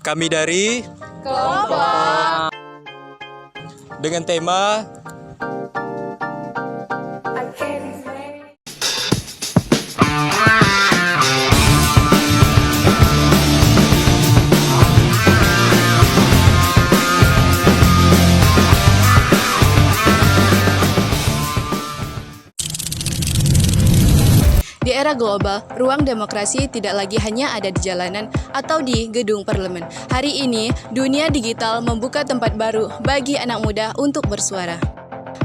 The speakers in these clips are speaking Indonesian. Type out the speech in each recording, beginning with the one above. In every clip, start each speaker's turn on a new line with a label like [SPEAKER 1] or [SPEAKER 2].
[SPEAKER 1] Kami dari
[SPEAKER 2] Kelompok
[SPEAKER 1] dengan tema
[SPEAKER 2] Di era global, ruang demokrasi tidak lagi hanya ada di jalanan atau di gedung parlemen. Hari ini, dunia digital membuka tempat baru bagi anak muda untuk bersuara.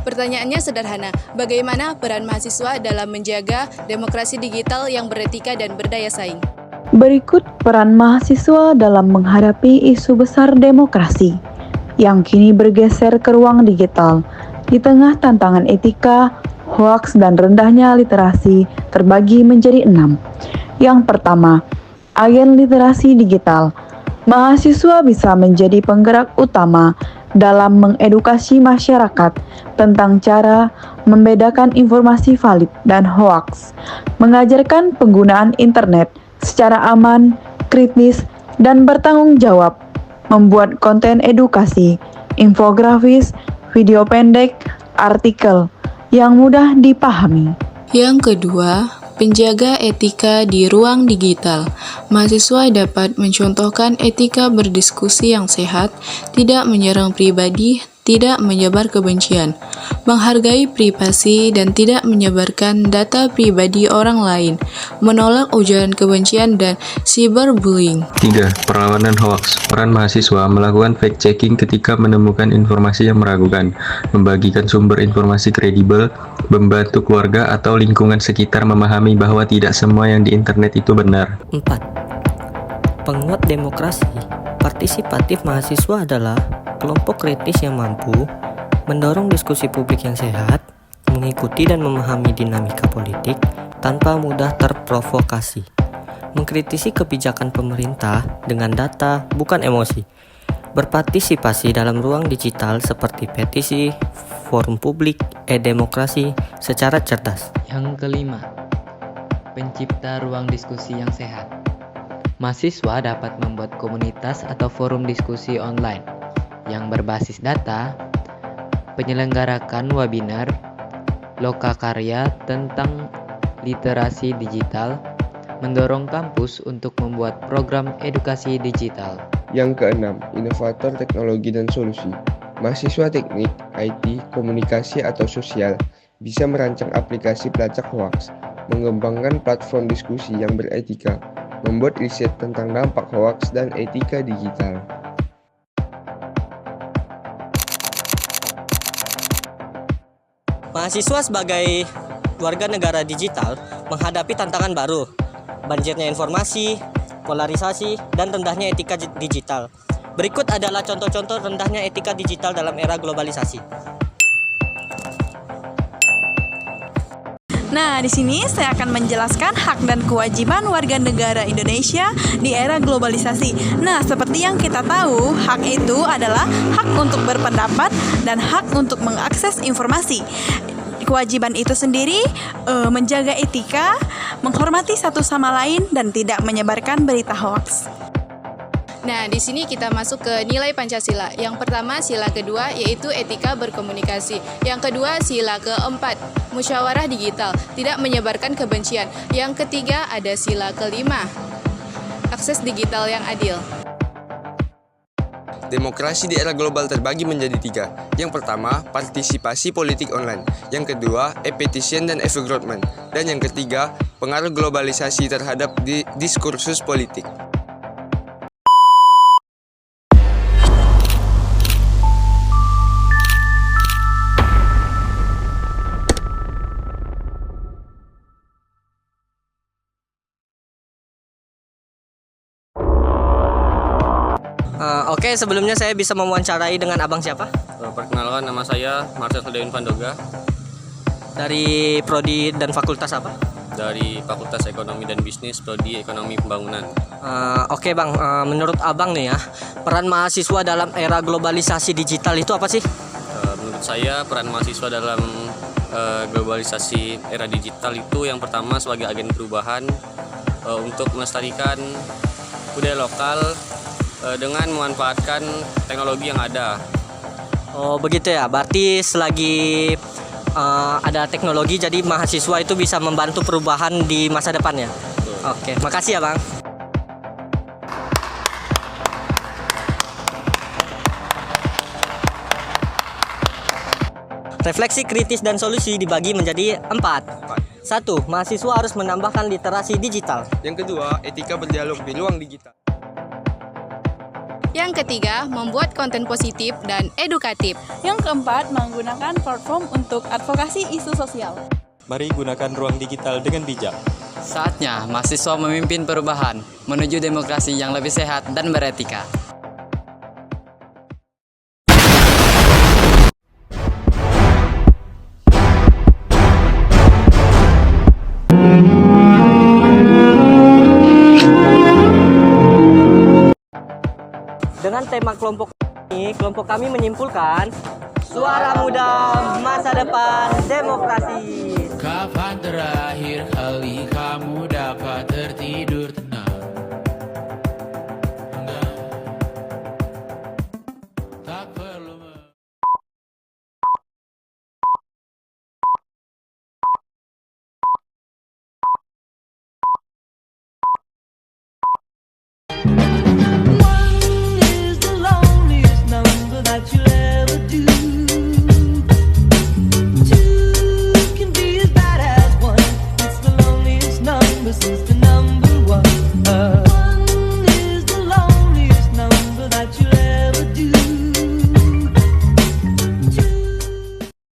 [SPEAKER 2] Pertanyaannya sederhana, bagaimana peran mahasiswa dalam menjaga demokrasi digital yang beretika dan berdaya saing?
[SPEAKER 3] Berikut peran mahasiswa dalam menghadapi isu besar demokrasi yang kini bergeser ke ruang digital di tengah tantangan etika, hoaks, dan rendahnya literasi terbagi menjadi 6. Yang pertama, agen literasi digital. Mahasiswa bisa menjadi penggerak utama dalam mengedukasi masyarakat tentang cara membedakan informasi valid dan hoaks, mengajarkan penggunaan internet secara aman, kritis, dan bertanggung jawab, membuat konten edukasi, infografis, video pendek, artikel yang mudah dipahami.
[SPEAKER 2] Yang kedua, penjaga etika di ruang digital. Mahasiswa dapat mencontohkan etika berdiskusi yang sehat, tidak menyerang pribadi, tidak menyebar kebencian, menghargai privasi dan tidak menyebarkan data pribadi orang lain, menolak ujaran kebencian dan cyberbullying.
[SPEAKER 4] 3. Perlawanan hoaks. Peran mahasiswa melakukan fact-checking ketika menemukan informasi yang meragukan, membagikan sumber informasi kredibel, membantu keluarga atau lingkungan sekitar memahami bahwa tidak semua yang di internet itu benar.
[SPEAKER 5] 4. Penguat demokrasi. Partisipatif mahasiswa adalah kelompok kritis yang mampu mendorong diskusi publik yang sehat, mengikuti dan memahami dinamika politik tanpa mudah terprovokasi, mengkritisi kebijakan pemerintah dengan data, bukan emosi, berpartisipasi dalam ruang digital seperti petisi, forum publik, e-demokrasi secara cerdas.
[SPEAKER 6] Yang kelima, pencipta ruang diskusi yang sehat. Mahasiswa dapat membuat komunitas atau forum diskusi online yang berbasis data, penyelenggarakan webinar, lokakarya tentang literasi digital, mendorong kampus untuk membuat program edukasi digital.
[SPEAKER 7] Yang keenam, inovator teknologi dan solusi. Mahasiswa teknik, IT, komunikasi atau sosial bisa merancang aplikasi pelacak hoaks, mengembangkan platform diskusi yang beretika, membuat riset tentang dampak hoaks dan etika digital.
[SPEAKER 8] Mahasiswa sebagai warga negara digital menghadapi tantangan baru, banjirnya informasi, polarisasi, dan rendahnya etika digital. Berikut adalah contoh-contoh rendahnya etika digital dalam era globalisasi.
[SPEAKER 9] Nah, di sini saya akan menjelaskan hak dan kewajiban warga negara Indonesia di era globalisasi. Nah, seperti yang kita tahu, hak itu adalah hak untuk berpendapat dan hak untuk mengakses informasi. Kewajiban itu sendiri menjaga etika, menghormati satu sama lain, dan tidak menyebarkan berita hoaks.
[SPEAKER 2] Nah, di sini kita masuk ke nilai Pancasila. Yang pertama, sila kedua, yaitu etika berkomunikasi. Yang kedua, sila keempat, musyawarah digital, tidak menyebarkan kebencian. Yang ketiga, ada sila kelima, akses digital yang adil.
[SPEAKER 1] Demokrasi di era global terbagi menjadi 3. Yang pertama, partisipasi politik online. Yang kedua, e-petition dan e-government. Dan yang ketiga, pengaruh globalisasi terhadap diskursus politik.
[SPEAKER 8] Oke, sebelumnya saya bisa mewawancarai dengan abang siapa?
[SPEAKER 4] Perkenalkan, nama saya Marcel Dewan Vandoga
[SPEAKER 8] Dari prodi dan fakultas apa?
[SPEAKER 4] dari Fakultas Ekonomi dan Bisnis, Prodi Ekonomi Pembangunan.
[SPEAKER 8] Oke bang, menurut abang nih ya, peran mahasiswa dalam era globalisasi digital itu apa sih?
[SPEAKER 4] Menurut saya peran mahasiswa dalam globalisasi era digital itu yang pertama sebagai agen perubahan untuk melestarikan budaya lokal,
[SPEAKER 1] dengan memanfaatkan teknologi yang ada.
[SPEAKER 8] Oh begitu ya, berarti selagi ada teknologi jadi mahasiswa itu bisa membantu perubahan di masa depan ya. Oke, makasih ya Bang. Refleksi kritis dan solusi dibagi menjadi 4. 1. Mahasiswa harus menambahkan literasi digital.
[SPEAKER 1] Yang kedua, etika berdialog di ruang digital.
[SPEAKER 2] Yang ketiga, membuat konten positif dan edukatif.
[SPEAKER 9] Yang keempat, menggunakan platform untuk advokasi isu sosial.
[SPEAKER 10] Mari gunakan ruang digital dengan bijak.
[SPEAKER 6] Saatnya mahasiswa memimpin perubahan menuju demokrasi yang lebih sehat dan beretika.
[SPEAKER 8] Dengan tema kelompok ini, kelompok kami menyimpulkan suara muda masa depan demokrasi.
[SPEAKER 11] Kapan terakhir kali kamu dapat